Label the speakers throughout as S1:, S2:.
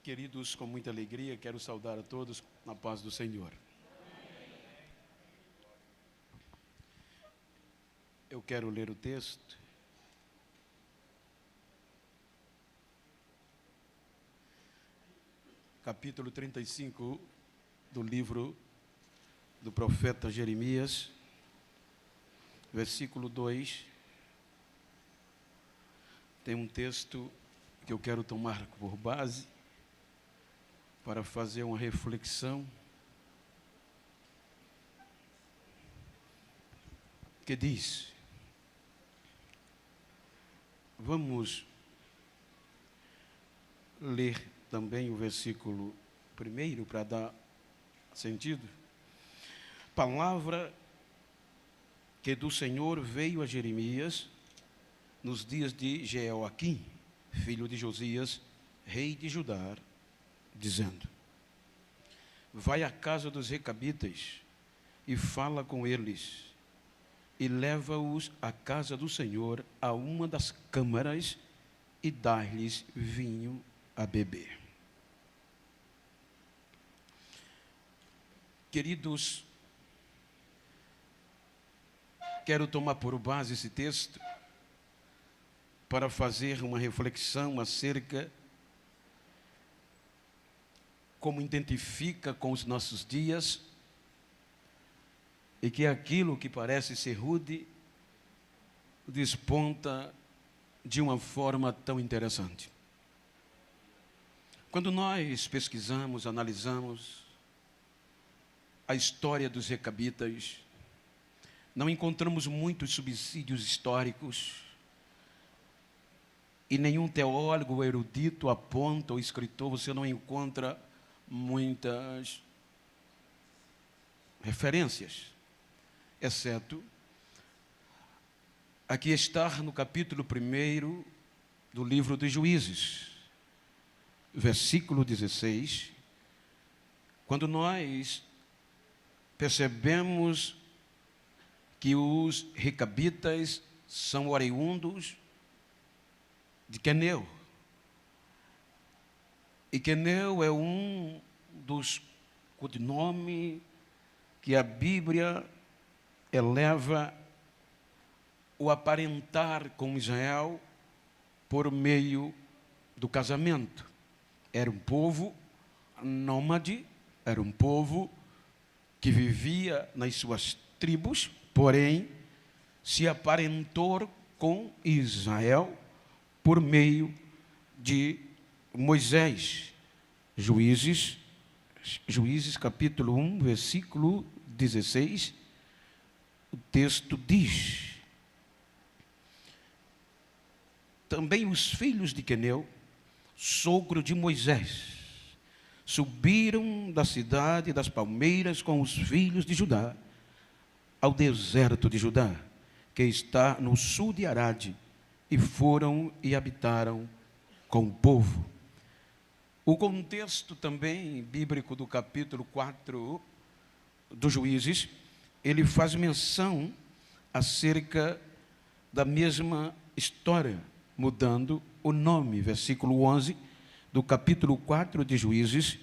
S1: Queridos, com muita alegria, quero saudar a todos na paz do Senhor. Eu quero ler o texto. Capítulo 35 do livro do profeta Jeremias, versículo 2. Tem um texto que eu quero tomar por base para fazer uma reflexão que diz: vamos ler também o versículo 1 para dar sentido. Palavra que do Senhor veio a Jeremias nos dias de Jeoaquim, filho de Josias, rei de Judá, dizendo: vai à casa dos recabitas e fala com eles, e leva-os à casa do Senhor, a uma das câmaras, e dá-lhes vinho a beber. Queridos, quero tomar por base esse texto para fazer uma reflexão acerca como identifica com os nossos dias, e que aquilo que parece ser rude desponta de uma forma tão interessante. Quando nós pesquisamos, analisamos a história dos recabitas, não encontramos muitos subsídios históricos, e nenhum teólogo ou erudito aponta, ou escritor, você não encontra muitas referências, exceto aqui está no capítulo 1 do livro dos Juízes, versículo 16, quando nós percebemos que os recabitas são oriundos de Queneu. E Queneu é um dos codinomes que a Bíblia eleva o aparentar com Israel por meio do casamento. Era um povo nômade, era um povo que vivia nas suas tribos, porém se aparentou com Israel por meio de Moisés. Juízes capítulo 1, versículo 16, o texto diz: também os filhos de Queneu, sogro de Moisés, subiram da cidade das palmeiras com os filhos de Judá ao deserto de Judá, que está no sul de Arade, e foram e habitaram com o povo. O contexto também bíblico do capítulo 4 dos Juízes, ele faz menção acerca da mesma história, mudando o nome. Versículo 11 do capítulo 4 de Juízes,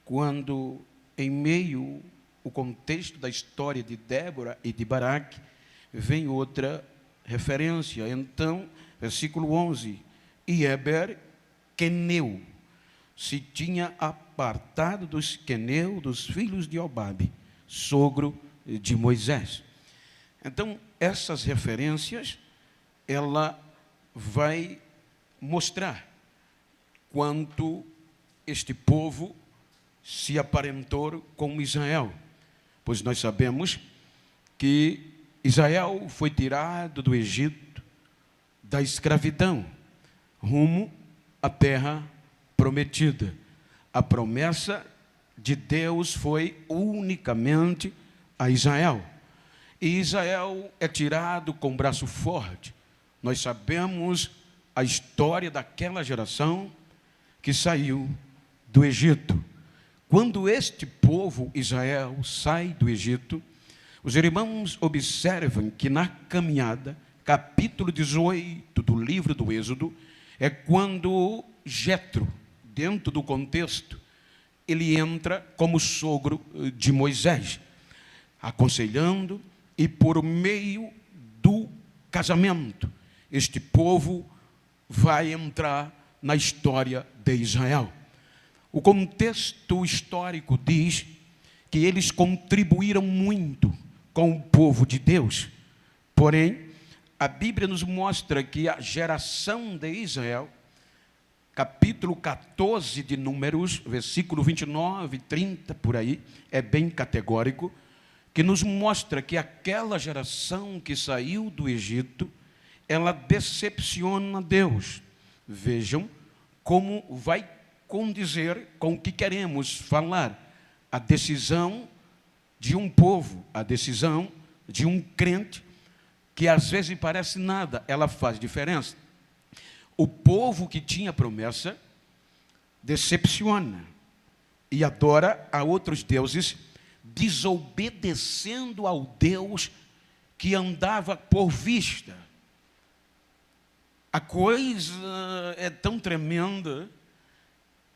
S1: quando em meio o contexto da história de Débora e de Baraque, vem outra referência. Então, versículo 11, e Heber, Queneu, se tinha apartado dos Queneu, dos filhos de Obabe, sogro de Moisés. Então, essas referências, ela vai mostrar quanto este povo se aparentou com Israel, pois nós sabemos que Israel foi tirado do Egito, da escravidão, rumo à terra prometida. A promessa de Deus foi unicamente a Israel. E Israel é tirado com braço forte. Nós sabemos a história daquela geração que saiu do Egito. Quando este povo, Israel, sai do Egito, os irmãos observam que na caminhada, capítulo 18 do livro do Êxodo, é quando Jetro dentro do contexto, ele entra como sogro de Moisés, aconselhando, e por meio do casamento, este povo vai entrar na história de Israel. O contexto histórico diz que eles contribuíram muito com o povo de Deus. Porém, a Bíblia nos mostra que a geração de Israel, capítulo 14 de Números, versículo 29, 30, por aí, é bem categórico, que nos mostra que aquela geração que saiu do Egito, ela decepciona Deus. Vejam como vai condizer com o que queremos falar. A decisão de um povo, a decisão de um crente, que às vezes parece nada, ela faz diferença. O povo que tinha promessa decepciona e adora a outros deuses, desobedecendo ao Deus que andava por vista. A coisa é tão tremenda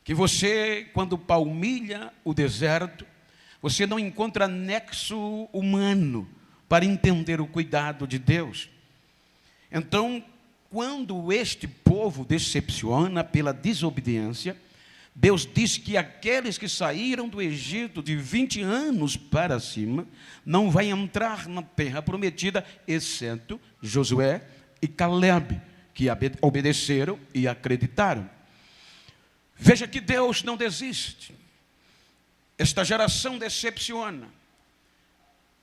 S1: que você, quando palmilha o deserto, você não encontra nexo humano para entender o cuidado de Deus. Então, quando este povo decepciona pela desobediência, Deus diz que aqueles que saíram do Egito de 20 anos para cima, não vai entrar na terra prometida, exceto Josué e Caleb, que obedeceram e acreditaram. Veja que Deus não desiste. Esta geração decepciona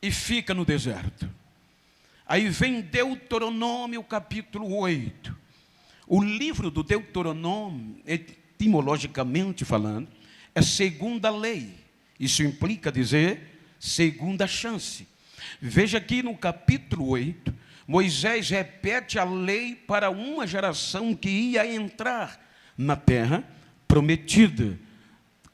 S1: e fica no deserto. Aí vem Deuteronômio capítulo 8. O livro do Deuteronômio, etimologicamente falando, é segunda lei. Isso implica dizer segunda chance. Veja aqui no capítulo 8, Moisés repete a lei para uma geração que ia entrar na terra prometida.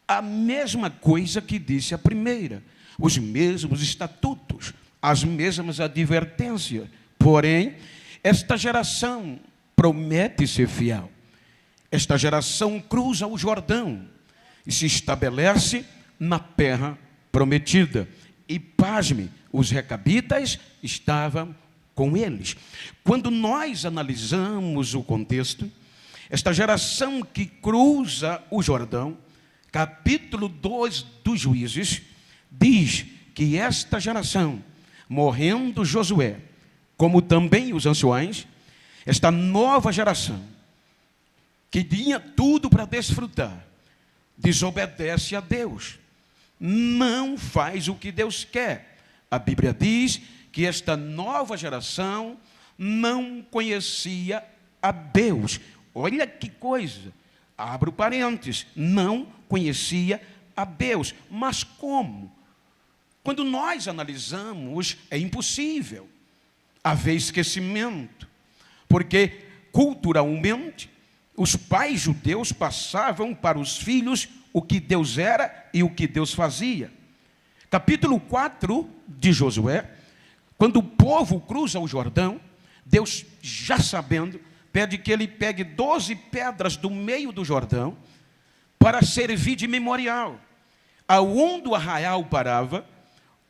S1: A mesma coisa que disse a primeira, os mesmos estatutos, as mesmas advertências. Porém, esta geração promete ser fiel. Esta geração cruza o Jordão e se estabelece na terra prometida. E pasme, os recabitas estavam com eles. Quando nós analisamos o contexto, esta geração que cruza o Jordão, capítulo 2 dos Juízes, diz que esta geração, morrendo Josué, como também os anciões, esta nova geração, que tinha tudo para desfrutar, desobedece a Deus, não faz o que Deus quer. A Bíblia diz que esta nova geração não conhecia a Deus. Olha que coisa, abro parênteses, não conhecia a Deus. Mas como? Quando nós analisamos, é impossível haver esquecimento, porque culturalmente os pais judeus passavam para os filhos o que Deus era e o que Deus fazia. Capítulo 4 de Josué, quando o povo cruza o Jordão, Deus, já sabendo, pede que ele pegue 12 pedras do meio do Jordão para servir de memorial. Aonde o arraial parava,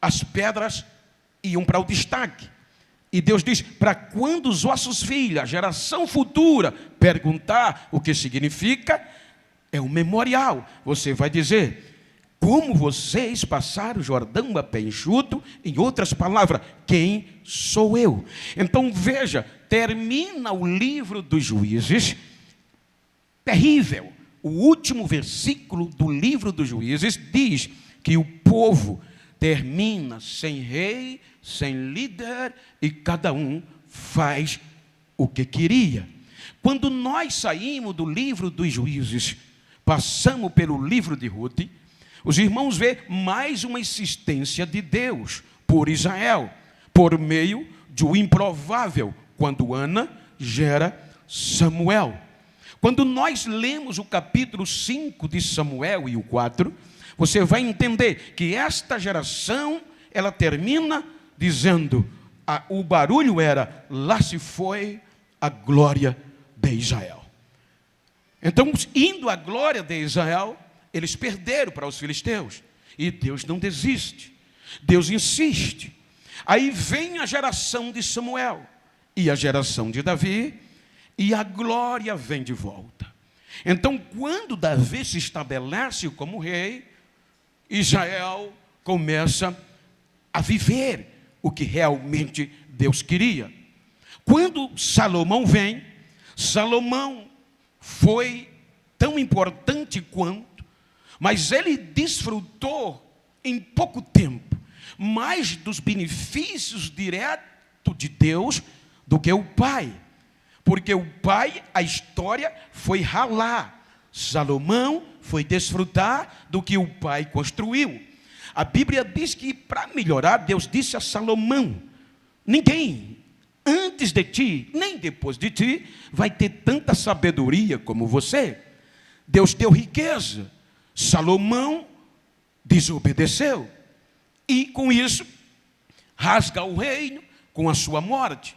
S1: as pedras iam para o destaque. E Deus diz, para quando os vossos filhos, a geração futura, perguntar o que significa, é um memorial. Você vai dizer, como vocês passaram o Jordão a pé enxuto, em outras palavras, quem sou eu? Então veja, termina o livro dos Juízes, terrível. O último versículo do livro dos Juízes diz que o povo termina sem rei, sem líder, e cada um faz o que queria. Quando nós saímos do livro dos Juízes, passamos pelo livro de Ruth, os irmãos vê mais uma insistência de Deus por Israel, por meio do improvável, quando Ana gera Samuel. Quando nós lemos o capítulo 5 de Samuel e o 4, você vai entender que esta geração, ela termina dizendo, o barulho era, lá se foi a glória de Israel. Então, indo à glória de Israel, eles perderam para os filisteus. E Deus não desiste. Deus insiste. Aí vem a geração de Samuel e a geração de Davi, e a glória vem de volta. Então, quando Davi se estabelece como rei, Israel começa a viver o que realmente Deus queria. Quando Salomão vem, Salomão foi tão importante quanto, mas ele desfrutou em pouco tempo mais dos benefícios diretos de Deus do que o pai. Porque o pai, a história foi ralar. Salomão foi desfrutar do que o pai construiu. A Bíblia diz que para melhorar, Deus disse a Salomão: ninguém antes de ti, nem depois de ti, vai ter tanta sabedoria como você. Deus deu riqueza. Salomão desobedeceu. E com isso, rasga o reino com a sua morte.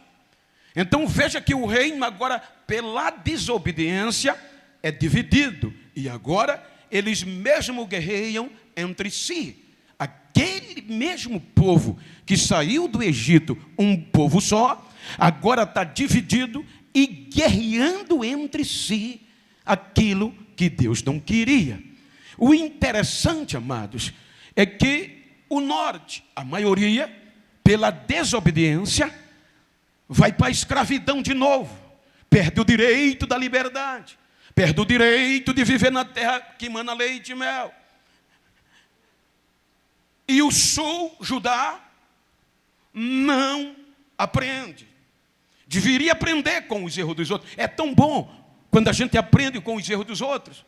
S1: Então veja que o reino agora, pela desobediência, é dividido. E agora, eles mesmo guerreiam entre si. Aquele mesmo povo que saiu do Egito, um povo só, agora está dividido e guerreando entre si aquilo que Deus não queria. O interessante, amados, é que o norte, a maioria, pela desobediência, vai para a escravidão de novo. Perde o direito da liberdade. Perde o direito de viver na terra que mana leite e mel. E o sul, Judá, não aprende. Deveria aprender com os erros dos outros. É tão bom quando a gente aprende com os erros dos outros,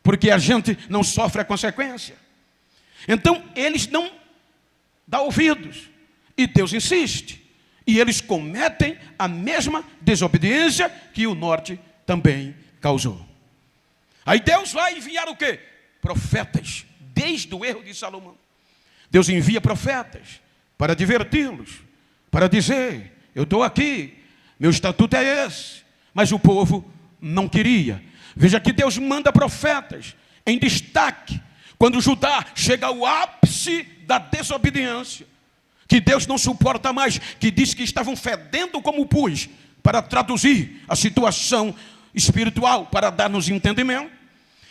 S1: porque a gente não sofre a consequência. Então, eles não dão ouvidos. E Deus insiste. E eles cometem a mesma desobediência que o norte também causou. Aí Deus vai enviar o quê? Profetas, desde o erro de Salomão. Deus envia profetas para diverti-los, para dizer: eu estou aqui, meu estatuto é esse. Mas o povo não queria. Veja que Deus manda profetas em destaque, quando Judá chega ao ápice da desobediência, que Deus não suporta mais, que diz que estavam fedendo como pus, para traduzir a situação espiritual, para dar-nos entendimento.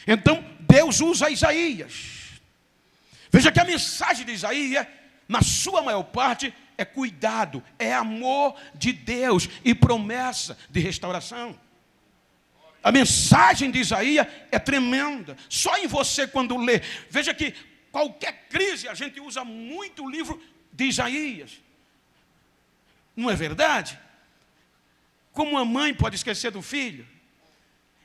S1: Então, Deus usa Isaías. Veja que a mensagem de Isaías, na sua maior parte, é cuidado, é amor de Deus e promessa de restauração. A mensagem de Isaías é tremenda. Só em você quando lê. Veja que qualquer crise, a gente usa muito o livro de Isaías. Não é verdade? Como a mãe pode esquecer do filho?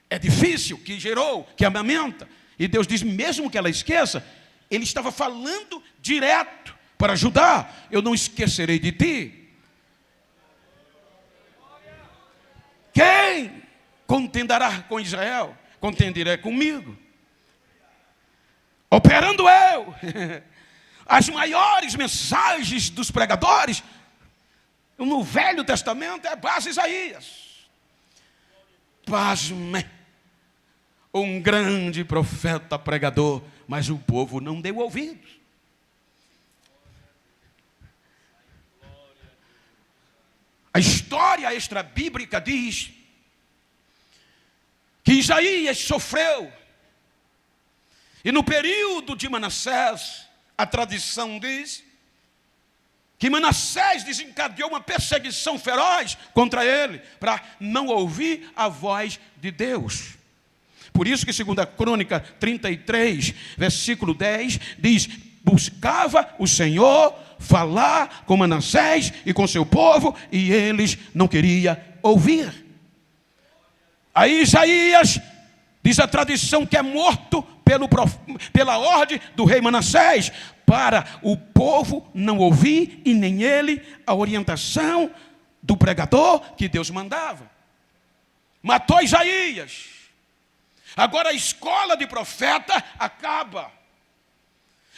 S1: É difícil, que gerou, que amamenta. E Deus diz, mesmo que ela esqueça, Ele estava falando direto para ajudar. Eu não esquecerei de ti. Quem contenderá com Israel? Contenderá comigo. Operando eu. As maiores mensagens dos pregadores no Velho Testamento é base Isaías. Pasme. Um grande profeta pregador, mas o povo não deu ouvidos. A história extra-bíblica diz que Isaías sofreu. E no período de Manassés, a tradição diz que Manassés desencadeou uma perseguição feroz contra ele, para não ouvir a voz de Deus. Por isso que 2 Crônica 33, versículo 10, diz: buscava o Senhor falar com Manassés e com seu povo, e eles não queriam ouvir. Aí Isaías, diz a tradição, que é morto pela ordem do rei Manassés, para o povo não ouvir, e nem ele, a orientação do pregador que Deus mandava. Matou Isaías. Agora a escola de profeta acaba.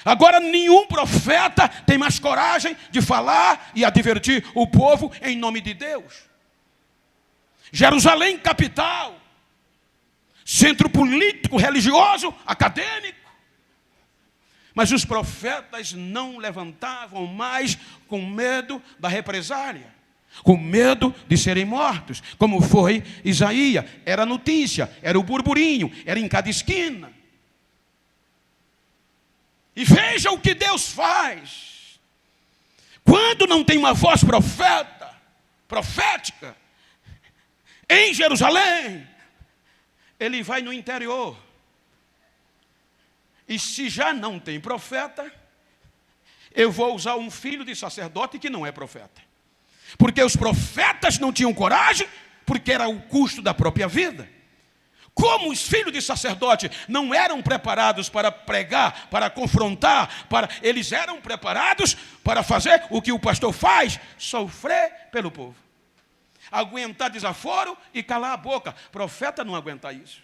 S1: Agora nenhum profeta tem mais coragem de falar e advertir o povo em nome de Deus. Jerusalém capital, centro político, religioso, acadêmico. Mas os profetas não levantavam mais com medo da represália, com medo de serem mortos, como foi Isaías. Era notícia, era o burburinho, era em cada esquina. E veja o que Deus faz. Quando não tem uma voz profética, em Jerusalém, ele vai no interior. E se já não tem profeta, eu vou usar um filho de sacerdote que não é profeta. Porque os profetas não tinham coragem, porque era o custo da própria vida. Como os filhos de sacerdote não eram preparados para pregar, para confrontar, eles eram preparados para fazer o que o pastor faz, sofrer pelo povo. Aguentar desaforo e calar a boca. Profeta não aguenta isso.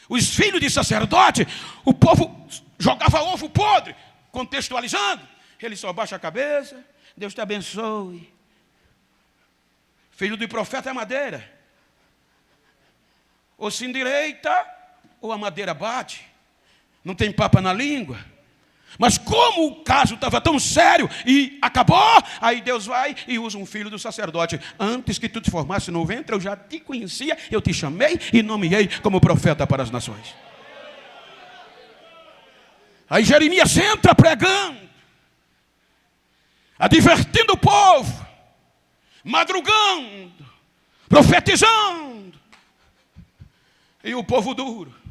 S1: Os filhos de sacerdote, o povo jogava ovo podre, contextualizando. Ele só baixa a cabeça, Deus te abençoe. Filho de profeta é madeira. Ou se endireita, ou a madeira bate. Não tem papa na língua. Mas como o caso estava tão sério e acabou, aí Deus vai e usa um filho do sacerdote. Antes que tu te formasse no ventre, eu já te conhecia, eu te chamei e nomeei como profeta para as nações. Aí Jeremias entra pregando, advertindo o povo, madrugando, profetizando. E o povo duro.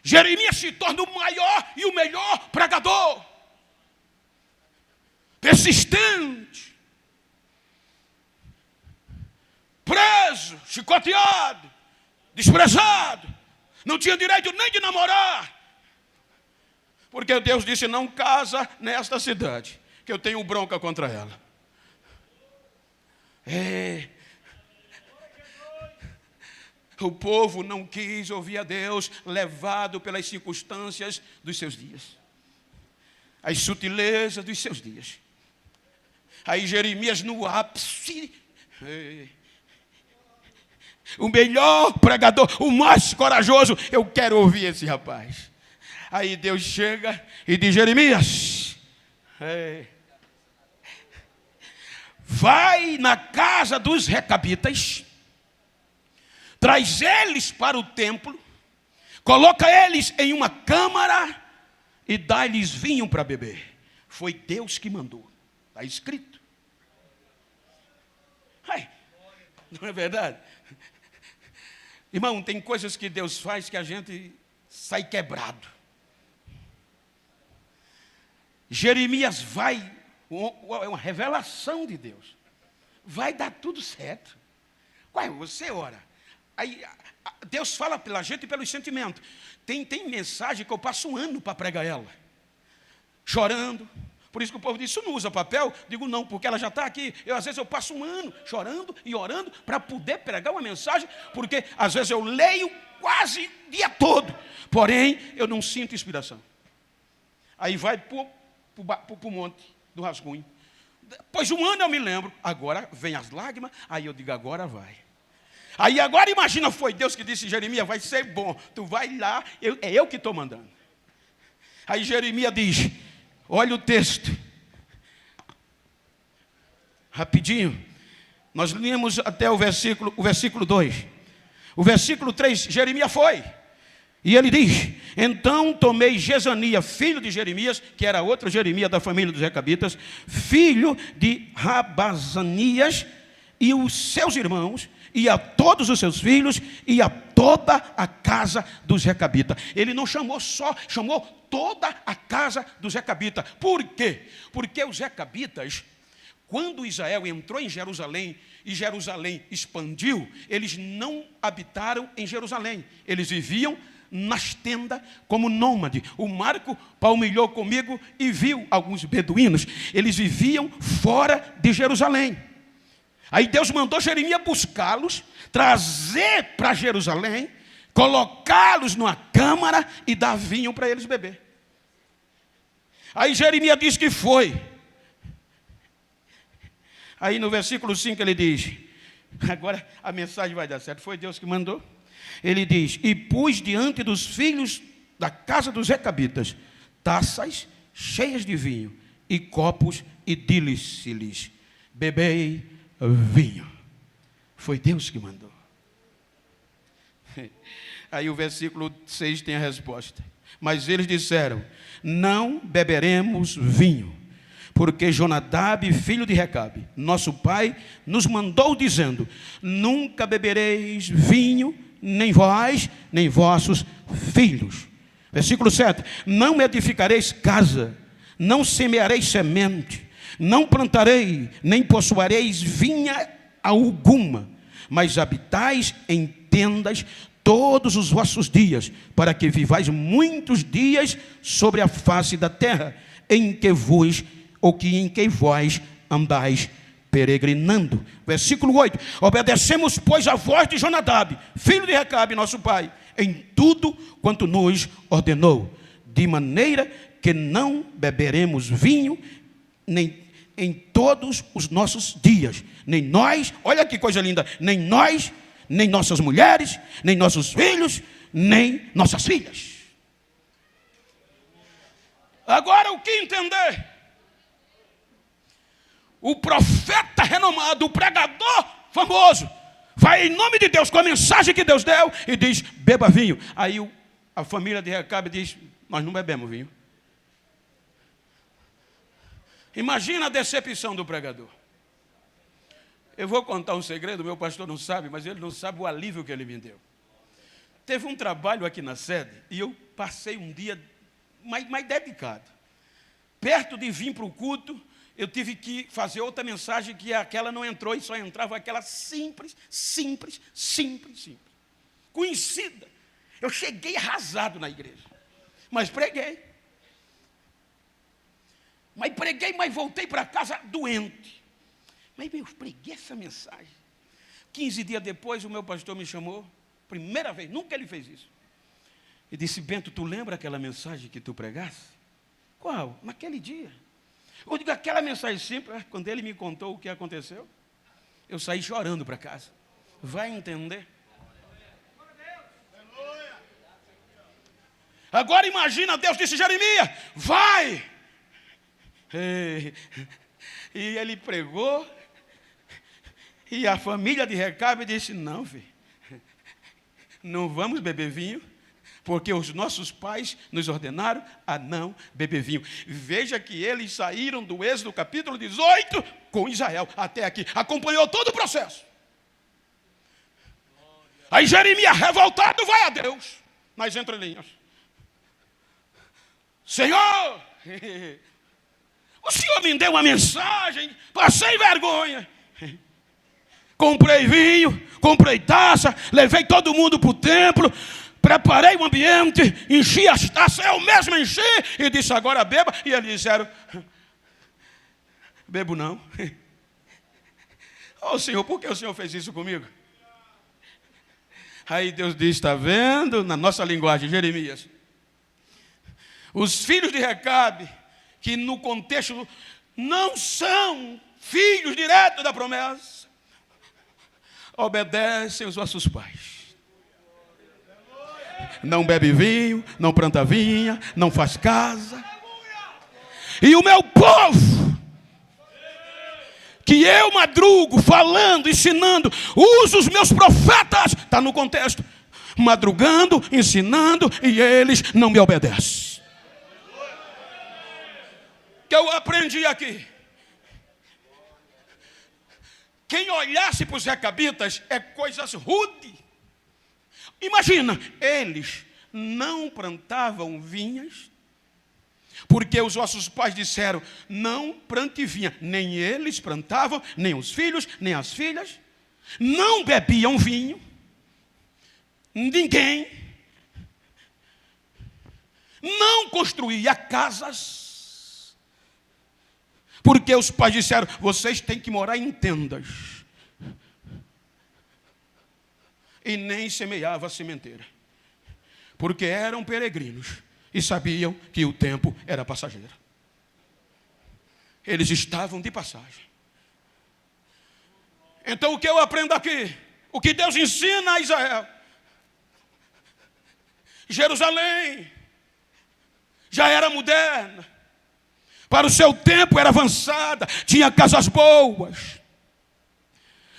S1: Jeremias se torna o maior e o melhor pregador. Persistente. Preso, chicoteado, desprezado. Não tinha direito nem de namorar. Porque Deus disse, não casa nesta cidade, que eu tenho bronca contra ela. O povo não quis ouvir a Deus, levado pelas circunstâncias dos seus dias, as sutilezas dos seus dias. Aí Jeremias no ápice, o melhor pregador, o mais corajoso, eu quero ouvir esse rapaz. Aí Deus chega e diz, Jeremias, vai na casa dos recabitas, traz eles para o templo, coloca eles em uma câmara e dá-lhes vinho para beber. Foi Deus que mandou. Está escrito. Não é verdade? Irmão, tem coisas que Deus faz que a gente sai quebrado. Jeremias vai, é uma revelação de Deus. Vai dar tudo certo. Você ora. Aí Deus fala pela gente e pelos sentimentos. Tem mensagem que eu passo um ano para pregar ela. Chorando. Por isso que o povo diz, isso não usa papel? Digo, não, porque ela já está aqui. Às vezes eu passo um ano chorando e orando para poder pregar uma mensagem, porque às vezes eu leio quase o dia todo. Porém, eu não sinto inspiração. Aí vai para o monte do rascunho. Depois de um ano eu me lembro. Agora vem as lágrimas. Aí eu digo, agora vai. Aí agora imagina, foi Deus que disse, Jeremias, vai ser bom, tu vai lá, é eu que estou mandando. Aí Jeremias diz, olha o texto, rapidinho, nós lemos até o versículo 2, o versículo 3, Jeremias foi, e ele diz, então tomei Jezanias, filho de Jeremias, que era outro Jeremias da família dos recabitas, filho de Rabazanias, e os seus irmãos, e a todos os seus filhos, e a toda a casa dos recabitas. Ele não chamou só, chamou toda a casa dos recabitas. Por quê? Porque os recabitas, quando Israel entrou em Jerusalém, e Jerusalém expandiu, eles não habitaram em Jerusalém. Eles viviam nas tendas como nômade. O Marco palmilhou comigo e viu alguns beduínos. Eles viviam fora de Jerusalém. Aí Deus mandou Jeremias buscá-los, trazer para Jerusalém, colocá-los numa câmara e dar vinho para eles beber. Aí Jeremias diz que foi. Aí no versículo 5 ele diz, Agora a mensagem vai dar certo. Foi Deus que mandou. Ele diz: e pus diante dos filhos da casa dos recabitas taças cheias de vinho e copos, e disse-lhes: bebei vinho. Foi Deus que mandou. Aí o versículo 6 tem a resposta. Mas eles disseram: não beberemos vinho, porque Jonadab, filho de Recabe, nosso pai, nos mandou dizendo: nunca bebereis vinho, nem vós, nem vossos filhos. Versículo 7: não edificareis casa, não semeareis semente, não plantarei, nem possuareis vinha alguma, mas habitais em tendas todos os vossos dias, para que vivais muitos dias sobre a face da terra, em que vós andais peregrinando. Versículo 8: obedecemos, pois, a voz de Jonadab, filho de Recabe, nosso pai, em tudo quanto nos ordenou, de maneira que não beberemos vinho, nem em todos os nossos dias, nem nós, olha que coisa linda, nem nós, nem nossas mulheres, nem nossos filhos, nem nossas filhas. Agora o que entender? O profeta renomado, o pregador famoso, vai em nome de Deus com a mensagem que Deus deu e diz: beba vinho. Aí a família de Recabe diz: nós não bebemos vinho. Imagina a decepção do pregador. Eu vou contar um segredo, meu pastor não sabe, mas ele não sabe o alívio que ele me deu. Teve um trabalho aqui na sede e eu passei um dia mais dedicado. Perto de vir para o culto, eu tive que fazer outra mensagem que aquela não entrou e só entrava aquela simples. Conhecida. Eu cheguei arrasado na igreja, mas preguei. Mas voltei para casa doente. Mas eu preguei essa mensagem. 15 dias depois, o meu pastor me chamou, primeira vez, nunca ele fez isso. E disse: Bento, tu lembra aquela mensagem que tu pregaste? Qual? Naquele dia. Eu digo, aquela mensagem simples. Quando ele me contou o que aconteceu, eu saí chorando para casa. Vai entender? Agora imagina, Deus disse: Jeremias, vai! E ele pregou, e a família de Recabe disse: não, filho, não vamos beber vinho, porque os nossos pais nos ordenaram a não beber vinho. Veja que eles saíram do Êxodo capítulo 18 com Israel até aqui, acompanhou todo o processo. Aí Jeremias, revoltado, vai a Deus nas entrelinhas: Senhor, o Senhor me deu uma mensagem, passei vergonha. Comprei vinho, comprei taça, levei todo mundo para o templo, preparei o ambiente, enchi as taças, eu mesmo enchi e disse: agora beba. E eles disseram: bebo não. Ô Senhor, por que o Senhor fez isso comigo? Aí Deus diz: está vendo, na nossa linguagem, Jeremias, os filhos de Recabe, que no contexto não são filhos diretos da promessa, obedecem os vossos pais. Não bebe vinho, não planta vinha, não faz casa. E o meu povo, que eu madrugo falando, ensinando, uso os meus profetas, está no contexto, madrugando, ensinando, e eles não me obedecem. Que eu aprendi aqui: quem olhasse para os recabitas é coisas rudes. Imagina, eles não plantavam vinhas, porque os nossos pais disseram: não plante vinha. Nem eles plantavam, nem os filhos, nem as filhas. Não bebiam vinho. Ninguém. Não construía casas, porque os pais disseram: vocês têm que morar em tendas. E nem semeava a sementeira, porque eram peregrinos e sabiam que o tempo era passageiro. Eles estavam de passagem. Então o que eu aprendo aqui? O que Deus ensina a Israel? Jerusalém já era moderna, para o seu tempo era avançada, tinha casas boas.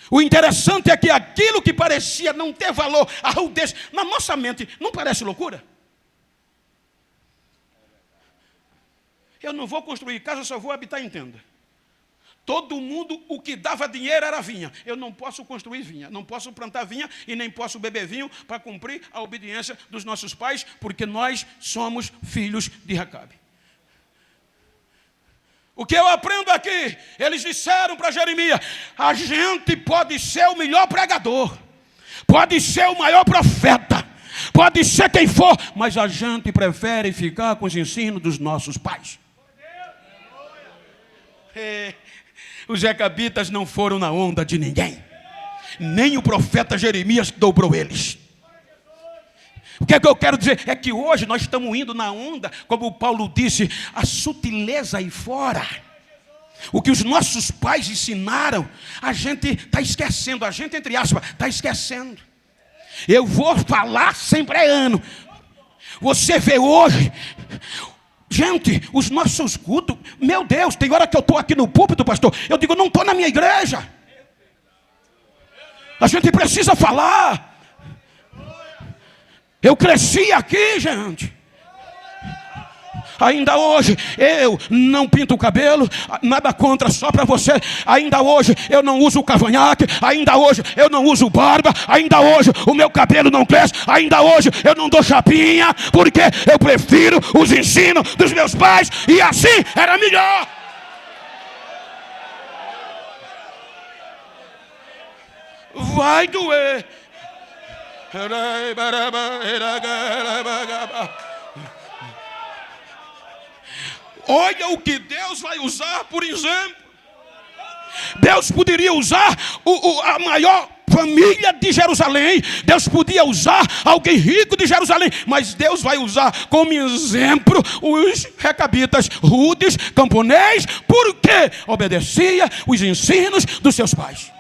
S1: O interessante é que aquilo que parecia não ter valor, a rudez, na nossa mente, não parece loucura? Eu não vou construir casa, só vou habitar em tenda. Todo mundo, o que dava dinheiro era vinha. Eu não posso construir vinha, não posso plantar vinha e nem posso beber vinho para cumprir a obediência dos nossos pais, porque nós somos filhos de Racabe. O que eu aprendo aqui? Eles disseram para Jeremias: a gente pode ser o melhor pregador, pode ser o maior profeta, pode ser quem for, mas a gente prefere ficar com os ensinos dos nossos pais. Os recabitas não foram na onda de ninguém, nem o profeta Jeremias dobrou eles. O que é que eu quero dizer? É que hoje nós estamos indo na onda, como o Paulo disse, a sutileza aí fora. O que os nossos pais ensinaram, a gente está esquecendo, a gente, entre aspas, está esquecendo. Eu vou falar sempre é ano. Você vê hoje, gente, os nossos cultos, meu Deus, tem hora que eu estou aqui no púlpito, pastor, eu digo, não estou na minha igreja. A gente precisa falar. Eu cresci aqui, gente. Ainda hoje eu não pinto o cabelo, nada contra, só para você. Ainda hoje eu não uso cavanhaque, ainda hoje eu não uso barba, ainda hoje o meu cabelo não cresce, ainda hoje eu não dou chapinha, porque eu prefiro os ensinos dos meus pais e assim era melhor. Vai doer. Olha o que Deus vai usar, por exemplo. Deus poderia usar a maior família de Jerusalém. Deus podia usar alguém rico de Jerusalém. Mas Deus vai usar como exemplo os recabitas rudes, camponês, porque obedecia os ensinos dos seus pais.